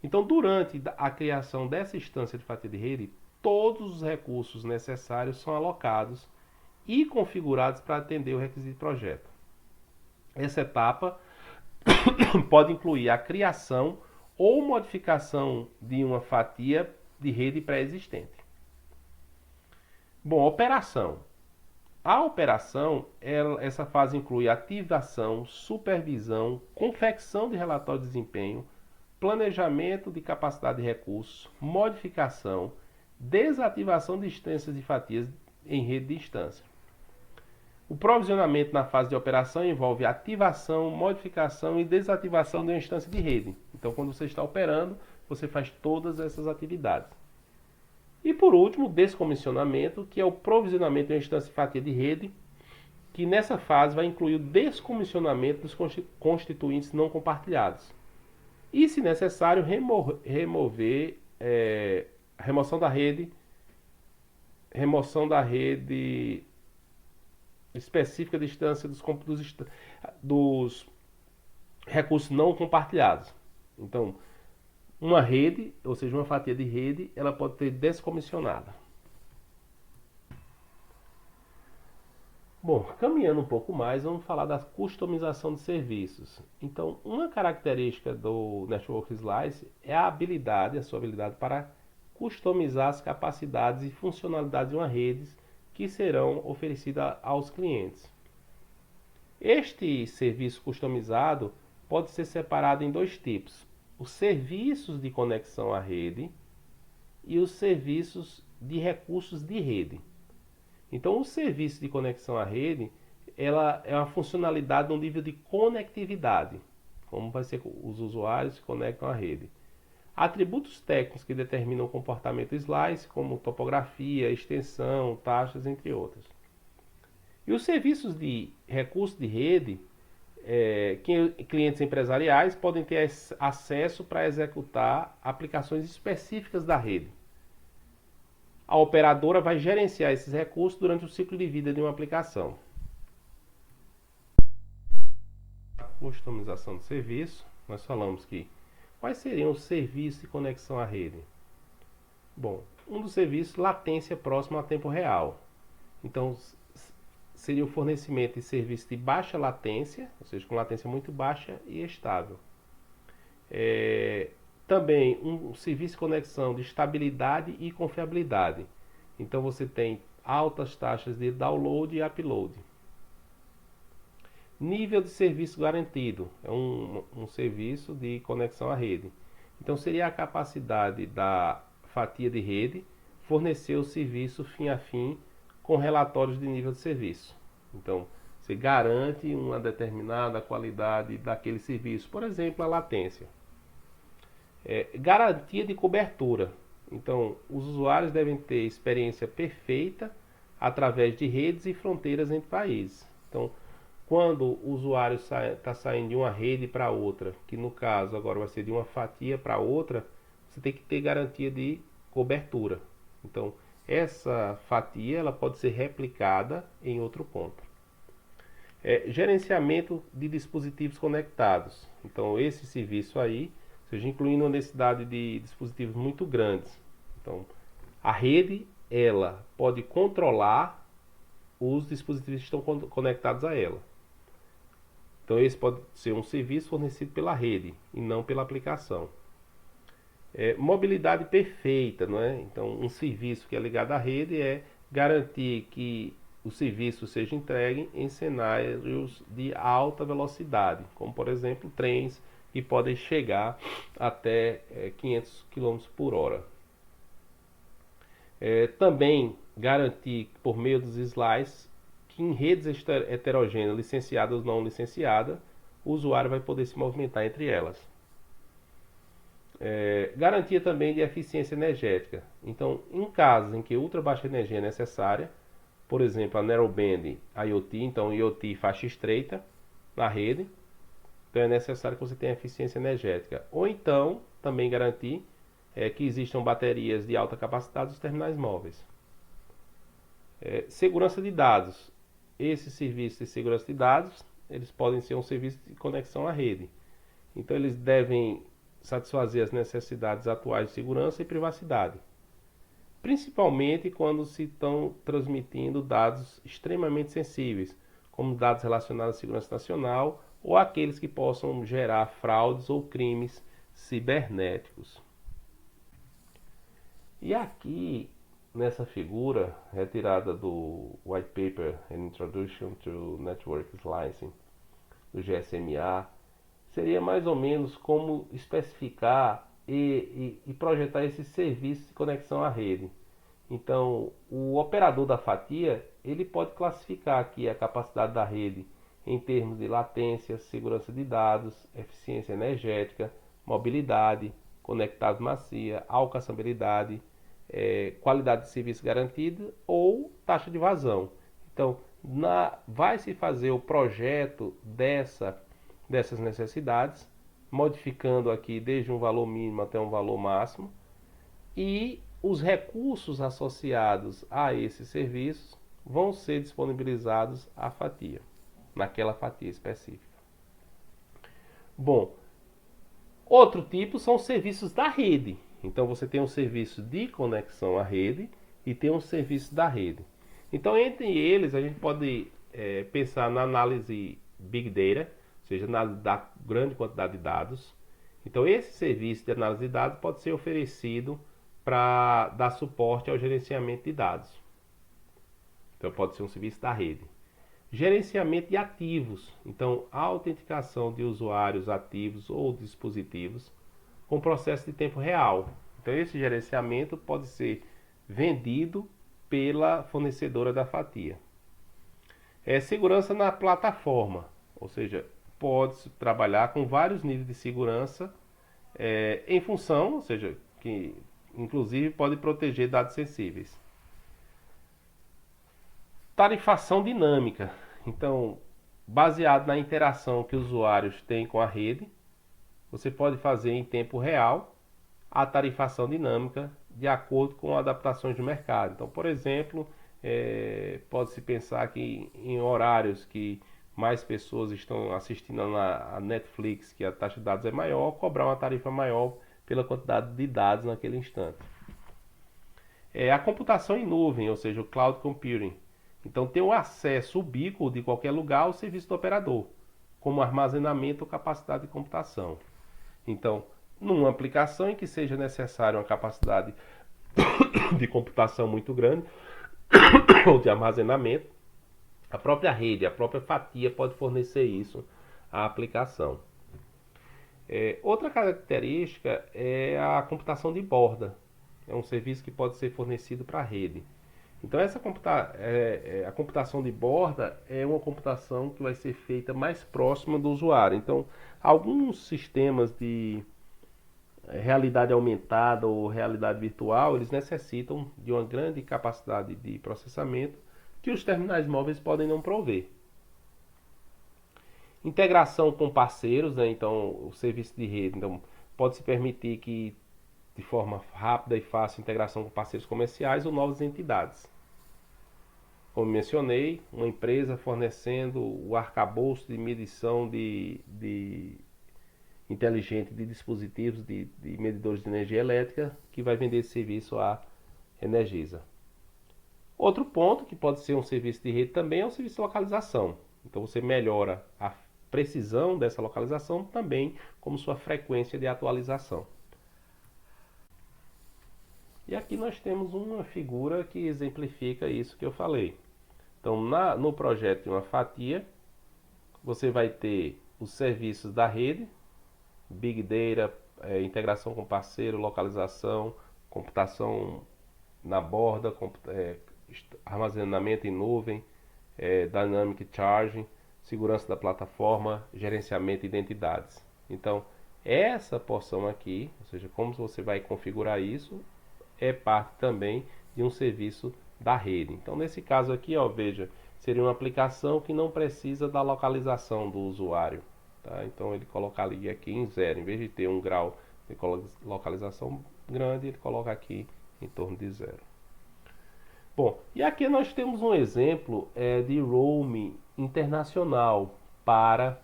Então, durante a criação dessa instância de fatia de rede, todos os recursos necessários são alocados e configurados para atender o requisito de projeto. Essa etapa pode incluir a criação ou modificação de uma fatia de rede pré-existente. Bom, operação. A operação, essa fase inclui ativação, supervisão, confecção de relatório de desempenho, planejamento de capacidade de recursos, modificação, desativação de instâncias de fatias em rede de instância. O provisionamento na fase de operação envolve ativação, modificação e desativação de uma instância de rede. Então, quando você está operando, você faz todas essas atividades. E por último, o descomissionamento, que é o provisionamento de uma instância de fatia de rede, que nessa fase vai incluir o descomissionamento dos constituintes não compartilhados. E, se necessário, remover remoção da rede específica de instância dos recursos não compartilhados. Então, uma rede, ou seja, uma fatia de rede, ela pode ser descomissionada. Bom, caminhando um pouco mais, vamos falar da customização de serviços. Então, uma característica do Network Slice é a sua habilidade para customizar as capacidades e funcionalidades de uma rede que serão oferecidas aos clientes. Este serviço customizado pode ser separado em dois tipos: os serviços de conexão à rede e os serviços de recursos de rede. Então, o serviço de conexão à rede, ela é uma funcionalidade no nível de conectividade, como vai ser os usuários se conectam à rede. Atributos técnicos que determinam o comportamento slice, como topografia, extensão, taxas, entre outros. E os serviços de recursos de rede, que clientes empresariais podem ter acesso para executar aplicações específicas da rede. A operadora vai gerenciar esses recursos durante o ciclo de vida de uma aplicação. A customização de serviço, nós falamos que quais seriam os serviços de conexão à rede? Bom, um dos serviços, latência próxima a tempo real. Então, seria o fornecimento de serviço de baixa latência, ou seja, com latência muito baixa e estável. Também um serviço de conexão de estabilidade e confiabilidade. Então você tem altas taxas de download e upload. Nível de serviço garantido é um serviço de conexão à rede. Então seria a capacidade da fatia de rede fornecer o serviço fim a fim com relatórios de nível de serviço. Então você garante uma determinada qualidade daquele serviço, por exemplo, a latência. Garantia de cobertura. Então, os usuários devem ter experiência perfeita através de redes e fronteiras entre países. Então, quando o usuário está saindo de uma rede para outra, que no caso agora vai ser de uma fatia para outra, você tem que ter garantia de cobertura. Então, essa fatia ela pode ser replicada em outro ponto. Gerenciamento de dispositivos conectados. Então, esse serviço aí, seja, incluindo uma densidade de dispositivos muito grandes. Então, a rede, ela pode controlar os dispositivos que estão conectados a ela. Então, esse pode ser um serviço fornecido pela rede e não pela aplicação. Mobilidade perfeita, não é? Então, um serviço que é ligado à rede é garantir que o serviço seja entregue em cenários de alta velocidade, como, por exemplo, trens que podem chegar até 500 km por hora. Também garantir, por meio dos slices, que em redes heterogêneas, licenciadas ou não licenciadas, o usuário vai poder se movimentar entre elas. Garantia também de eficiência energética. Então, em casos em que ultra baixa energia é necessária, por exemplo, a Narrowband IoT, então IoT faixa estreita na rede, então é necessário que você tenha eficiência energética. Ou então, também garantir que existam baterias de alta capacidade nos terminais móveis. Segurança de dados. Esses serviços de segurança de dados, eles podem ser um serviço de conexão à rede. Então, eles devem satisfazer as necessidades atuais de segurança e privacidade, principalmente quando se estão transmitindo dados extremamente sensíveis, como dados relacionados à segurança nacional ou aqueles que possam gerar fraudes ou crimes cibernéticos. E aqui, nessa figura, retirada do White Paper An Introduction to Network Slicing, do GSMA, seria mais ou menos como especificar e projetar esse serviço de conexão à rede. Então, o operador da fatia, ele pode classificar aqui a capacidade da rede em termos de latência, segurança de dados, eficiência energética, mobilidade, conectado macia, alcançabilidade, qualidade de serviço garantida ou taxa de vazão. Então, vai se fazer o projeto dessas necessidades, modificando aqui desde um valor mínimo até um valor máximo, e os recursos associados a esses serviços vão ser disponibilizados à fatia, naquela fatia específica. Bom, outro tipo são os serviços da rede. Então você tem um serviço de conexão à rede e tem um serviço da rede. Então entre eles a gente pode pensar na análise Big Data, ou seja, análise da grande quantidade de dados. Então esse serviço de análise de dados pode ser oferecido para dar suporte ao gerenciamento de dados. Então pode ser um serviço da rede. Gerenciamento de ativos. Então a autenticação de usuários ativos ou dispositivos com processo de tempo real. Então esse gerenciamento pode ser vendido pela fornecedora da fatia. Segurança na plataforma, ou seja, pode trabalhar com vários níveis de segurança em função, ou seja, que inclusive pode proteger dados sensíveis. Tarifação dinâmica. Então, baseado na interação que os usuários têm com a rede, você pode fazer em tempo real a tarifação dinâmica de acordo com adaptações do mercado. Então, por exemplo, pode-se pensar que em horários que mais pessoas estão assistindo a Netflix, que a taxa de dados é maior, cobrar uma tarifa maior pela quantidade de dados naquele instante. A computação em nuvem, ou seja, o Cloud Computing. Então, ter um acesso ubíquo de qualquer lugar ao serviço do operador, como armazenamento ou capacidade de computação. Então, numa aplicação em que seja necessária uma capacidade de computação muito grande ou de armazenamento, a própria rede, a própria fatia pode fornecer isso à aplicação. Outra característica é a computação de borda. É um serviço que pode ser fornecido para a rede. Então a computação de borda é uma computação que vai ser feita mais próxima do usuário. Então, alguns sistemas de realidade aumentada ou realidade virtual, eles necessitam de uma grande capacidade de processamento que os terminais móveis podem não prover. Integração com parceiros, né? Então o serviço de rede, então, pode-se permitir que de forma rápida e fácil integração com parceiros comerciais ou novas entidades. Como mencionei, uma empresa fornecendo o arcabouço de medição de inteligente de dispositivos de medidores de energia elétrica que vai vender esse serviço à Energisa. Outro ponto que pode ser um serviço de rede também é o serviço de localização. Então você melhora a precisão dessa localização também como sua frequência de atualização. E aqui nós temos uma figura que exemplifica isso que eu falei. Então, no projeto de uma fatia, você vai ter os serviços da rede, Big Data, integração com parceiro, localização, computação na borda, armazenamento em nuvem, Dynamic Charging, segurança da plataforma, gerenciamento de identidades. Então, essa porção aqui, ou seja, como você vai configurar isso, é parte também de um serviço da rede. Então, nesse caso aqui, veja, seria uma aplicação que não precisa da localização do usuário. Tá? Então, ele coloca ali aqui em 0. Em vez de ter um grau de localização grande, ele coloca aqui em torno de 0. Bom, e aqui nós temos um exemplo de roaming internacional para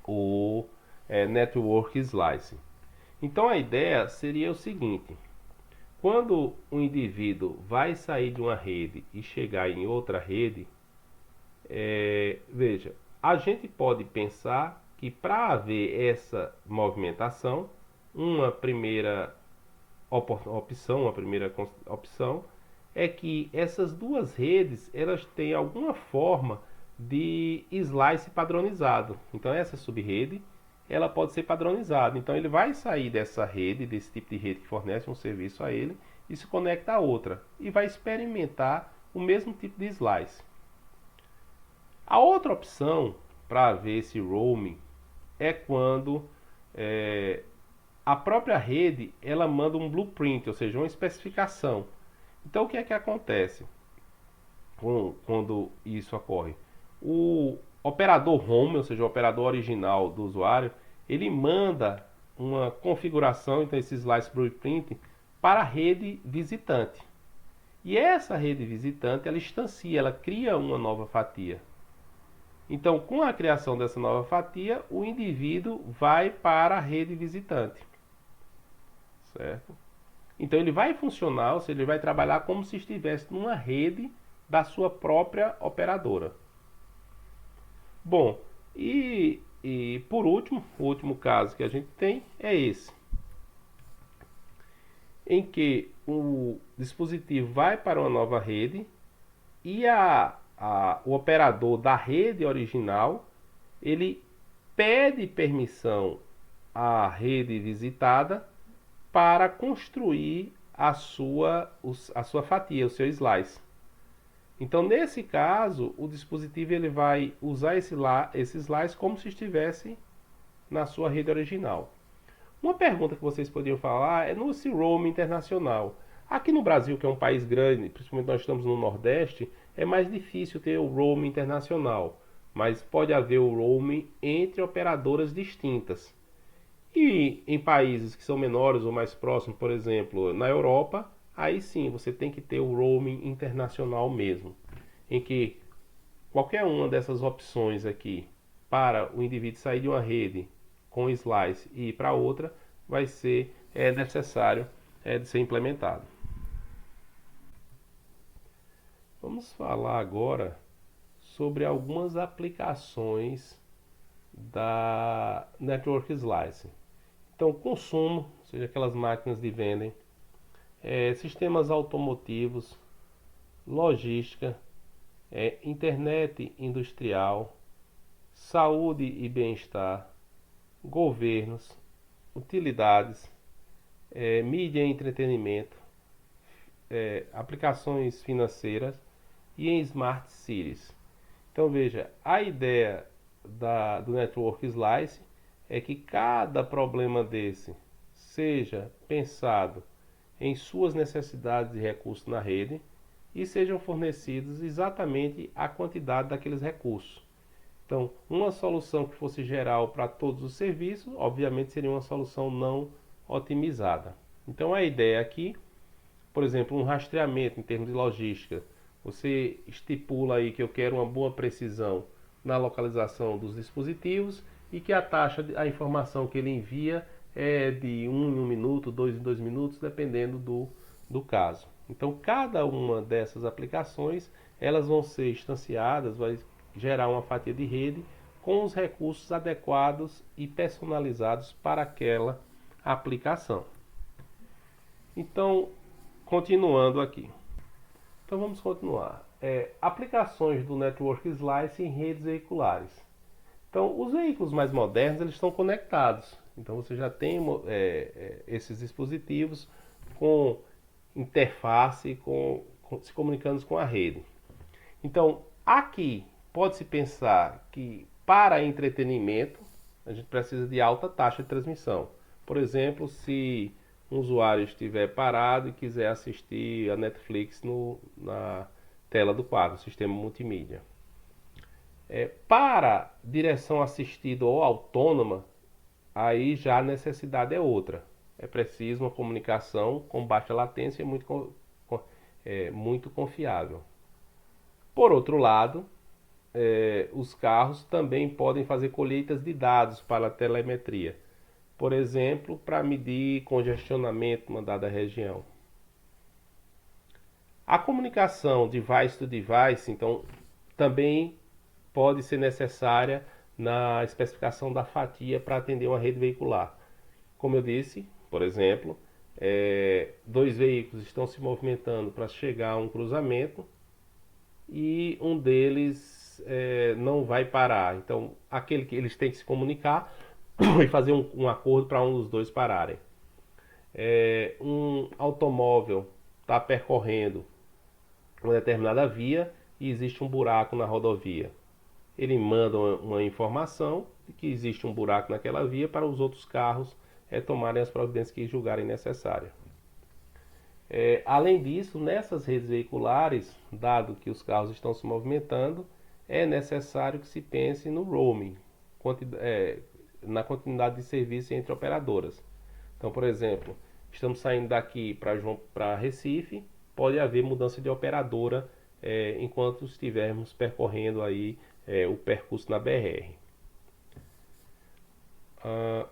o Network Slicing. Então a ideia seria o seguinte: quando o indivíduo vai sair de uma rede e chegar em outra rede, veja, a gente pode pensar que para haver essa movimentação, uma primeira opção é que essas duas redes elas têm alguma forma de slice padronizado. Então essa subrede ela pode ser padronizada. Então ele vai sair dessa rede, desse tipo de rede que fornece um serviço a ele, e se conecta a outra e vai experimentar o mesmo tipo de slice. A outra opção para ver esse roaming é quando a própria rede ela manda um blueprint, ou seja, uma especificação. Então o que é que acontece quando isso ocorre? O operador home, ou seja, o operador original do usuário, ele manda uma configuração, então esse slice blueprint, para a rede visitante. E essa rede visitante, ela instancia, ela cria uma nova fatia. Então, com a criação dessa nova fatia, o indivíduo vai para a rede visitante. Certo? Então ele vai funcionar, ou seja, ele vai trabalhar como se estivesse numa rede da sua própria operadora. Bom, e por último, o último caso que a gente tem é esse, em que o dispositivo vai para uma nova rede e o operador da rede original ele pede permissão à rede visitada para construir a sua fatia, o seu slice. Então, nesse caso, o dispositivo ele vai usar esse slice como se estivesse na sua rede original. Uma pergunta que vocês poderiam falar é no roaming internacional. Aqui no Brasil, que é um país grande, principalmente nós estamos no Nordeste, é mais difícil ter o roaming internacional, mas pode haver o roaming entre operadoras distintas. E em países que são menores ou mais próximos, por exemplo, na Europa, aí sim você tem que ter o roaming internacional mesmo, em que qualquer uma dessas opções aqui para o indivíduo sair de uma rede com slice e ir para outra vai ser necessário de ser implementado. Vamos falar agora sobre algumas aplicações da Network Slice. Então, consumo, ou seja, aquelas máquinas de vendem, sistemas automotivos, logística, internet industrial, saúde e bem-estar, governos, utilidades, mídia e entretenimento, aplicações financeiras e em Smart Cities. Então veja, a ideia do Network Slice é que cada problema desse seja pensado em suas necessidades de recursos na rede e sejam fornecidos exatamente a quantidade daqueles recursos. Então, uma solução que fosse geral para todos os serviços, obviamente seria uma solução não otimizada. Então, a ideia aqui, por exemplo, um rastreamento em termos de logística, você estipula aí que eu quero uma boa precisão na localização dos dispositivos e que a informação que ele envia é de 1 em 1 minuto, 2 em 2 minutos, dependendo do caso. Então, cada uma dessas aplicações, elas vão ser instanciadas, vai gerar uma fatia de rede com os recursos adequados e personalizados para aquela aplicação. Então, continuando aqui. Então vamos continuar. Aplicações do Network Slice em redes veiculares. Então, os veículos mais modernos eles estão conectados. Então você já tem esses dispositivos com interface, se comunicando com a rede. Então, aqui pode-se pensar que para entretenimento a gente precisa de alta taxa de transmissão. Por exemplo, se um usuário estiver parado e quiser assistir a Netflix na tela do quarto, no sistema multimídia. Para direção assistida ou autônoma, aí já a necessidade é outra. É preciso uma comunicação com baixa latência e muito confiável. Por outro lado, os carros também podem fazer colheitas de dados para a telemetria. por exemplo, para medir congestionamento numa dada região. A comunicação device to device, então, também pode ser necessária na especificação da fatia para atender uma rede veicular. Como eu disse, por exemplo, dois veículos estão se movimentando para chegar a um cruzamento e um deles não vai parar. Então, aquele que eles têm que se comunicar e fazer um acordo para um dos dois pararem. Um automóvel está percorrendo uma determinada via e existe um buraco na rodovia. Ele manda uma informação de que existe um buraco naquela via para os outros carros tomarem as providências que julgarem necessárias. Além disso, nessas redes veiculares, dado que os carros estão se movimentando, é necessário que se pense no roaming, na continuidade de serviço entre operadoras. Então, por exemplo, estamos saindo daqui para Recife, pode haver mudança de operadora enquanto estivermos percorrendo aí o percurso na BR.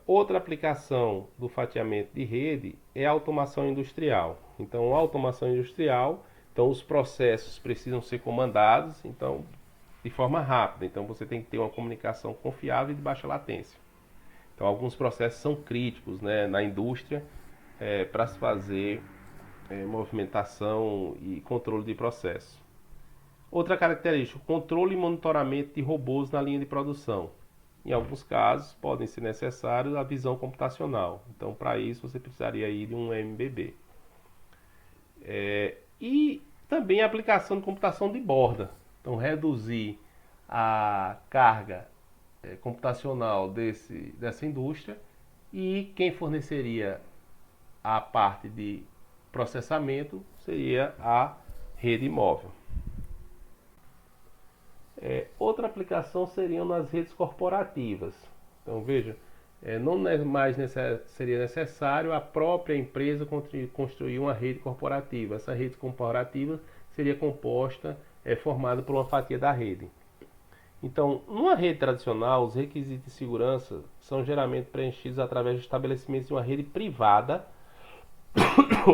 Outra aplicação do fatiamento de rede é a automação industrial. Então, a automação industrial, então os processos precisam ser comandados, então de forma rápida. Então, você tem que ter uma comunicação confiável e de baixa latência. Então, alguns processos são críticos, né, na indústria para se fazer movimentação e controle de processo. Outra característica, controle e monitoramento de robôs na linha de produção. Em alguns casos, podem ser necessários a visão computacional. Então, para isso, você precisaria ir de um MBB. E também a aplicação de computação de borda. Então, reduzir a carga computacional dessa indústria e quem forneceria a parte de processamento seria a rede móvel. Outra aplicação seriam nas redes corporativas. Então veja, não mais seria necessário a própria empresa construir uma rede corporativa. Essa rede corporativa seria formada por uma fatia da rede. Então, numa rede tradicional, os requisitos de segurança são geralmente preenchidos através de estabelecimentos de uma rede privada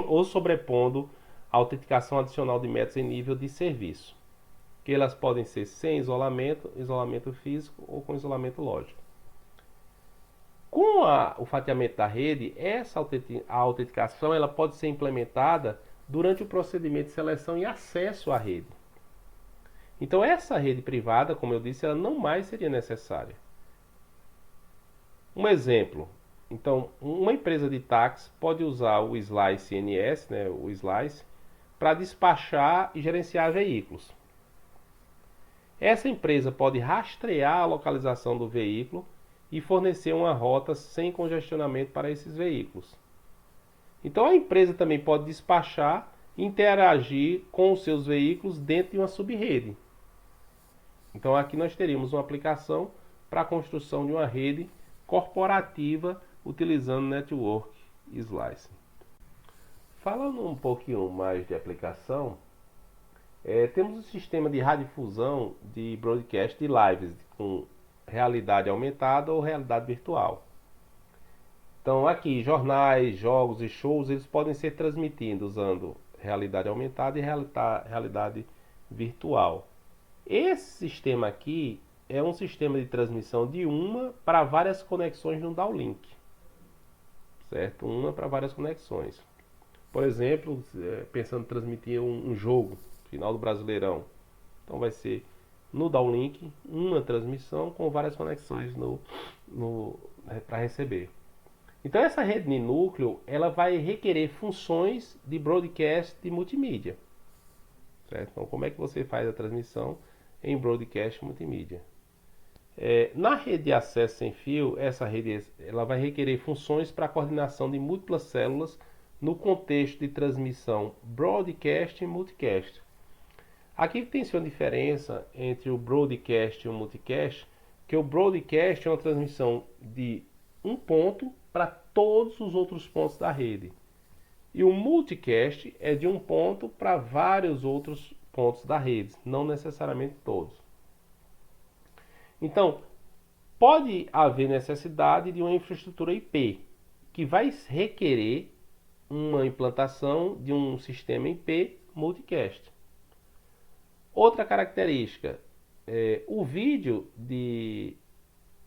ou sobrepondo a autenticação adicional de métodos em nível de serviço, que elas podem ser sem isolamento físico ou com isolamento lógico. Com o fatiamento da rede, a autenticação ela pode ser implementada durante o procedimento de seleção e acesso à rede. Então essa rede privada, como eu disse, ela não mais seria necessária. Um exemplo, então uma empresa de táxi pode usar o Slice NS, né, o Slice, para despachar e gerenciar veículos. Essa empresa pode rastrear a localização do veículo e fornecer uma rota sem congestionamento para esses veículos. Então a empresa também pode despachar e interagir com os seus veículos dentro de uma subrede. Então aqui nós teríamos uma aplicação para a construção de uma rede corporativa utilizando Network Slice. Falando um pouquinho mais de aplicação, temos um sistema de radiodifusão de broadcast de lives com realidade aumentada ou realidade virtual. Então aqui, jornais, jogos e shows, eles podem ser transmitidos usando realidade aumentada e realidade virtual. Esse sistema aqui é um sistema de transmissão de uma para várias conexões no downlink. Certo? Uma para várias conexões. Por exemplo, pensando em transmitir um jogo, final do Brasileirão. Então vai ser no downlink uma transmissão com várias conexões para receber. Então essa rede de núcleo ela vai requerer funções de broadcast de multimídia. Certo? Então como é que você faz a transmissão em broadcast multimídia? Na rede de acesso sem fio, essa rede ela vai requerer funções para a coordenação de múltiplas células no contexto de transmissão broadcast e multicast. Aqui tem-se uma diferença entre o broadcast e o multicast, que o broadcast é uma transmissão de um ponto para todos os outros pontos da rede. E o multicast é de um ponto para vários outros pontos da rede, não necessariamente todos. Então, Pode haver necessidade de uma infraestrutura IP, que vai requerer uma implantação de um sistema IP multicast. Outra característica, o vídeo de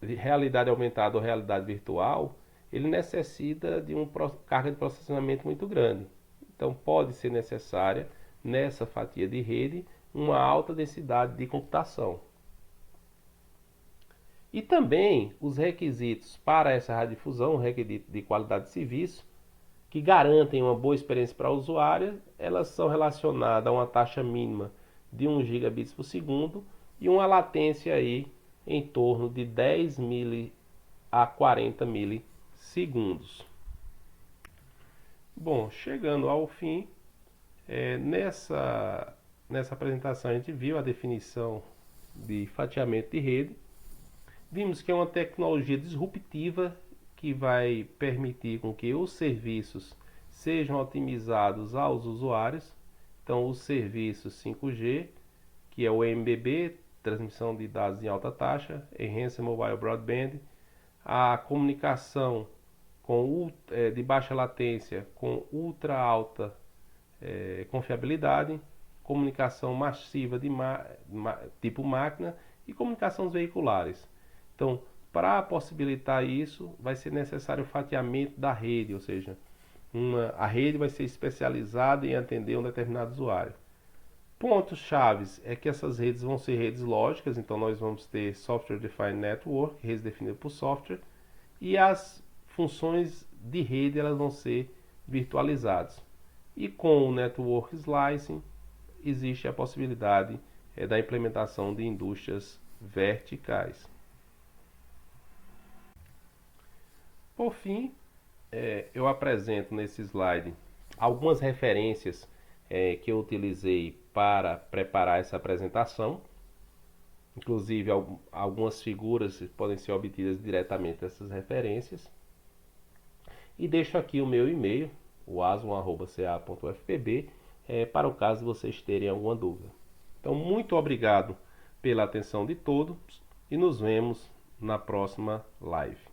realidade aumentada ou realidade virtual, ele necessita de uma carga de processamento muito grande. Então pode ser necessária, nessa fatia de rede, uma alta densidade de computação. E também os requisitos para essa radiodifusão, requisito de qualidade de serviço, que garantem uma boa experiência para o usuário, elas são relacionadas a uma taxa mínima de 1 gigabits por segundo e uma latência aí em torno de 10 a 40 milissegundos. Bom, chegando ao fim, nessa apresentação a gente viu a definição de fatiamento de rede. Vimos que é uma tecnologia disruptiva que vai permitir com que os serviços sejam otimizados aos usuários. Então, os serviços 5G, que é o MBB, transmissão de dados em alta taxa, Enhanced Mobile Broadband, a comunicação de baixa latência com ultra alta confiabilidade, comunicação massiva de tipo máquina e comunicações veiculares. Então, para possibilitar isso, vai ser necessário o fatiamento da rede, ou seja, a rede vai ser especializada em atender um determinado usuário. Pontos chaves é que essas redes vão ser redes lógicas, então nós vamos ter Software Defined Network, redes definidas por software, e as funções de rede elas vão ser virtualizadas. E com o Network Slicing existe a possibilidade da implementação de indústrias verticais. Por fim, eu apresento nesse slide algumas referências que eu utilizei para preparar essa apresentação. Inclusive, algumas figuras podem ser obtidas diretamente dessas referências. E deixo aqui o meu e-mail, o aswan@ca.ufpb, para o caso vocês terem alguma dúvida. Então, muito obrigado pela atenção de todos e nos vemos na próxima live.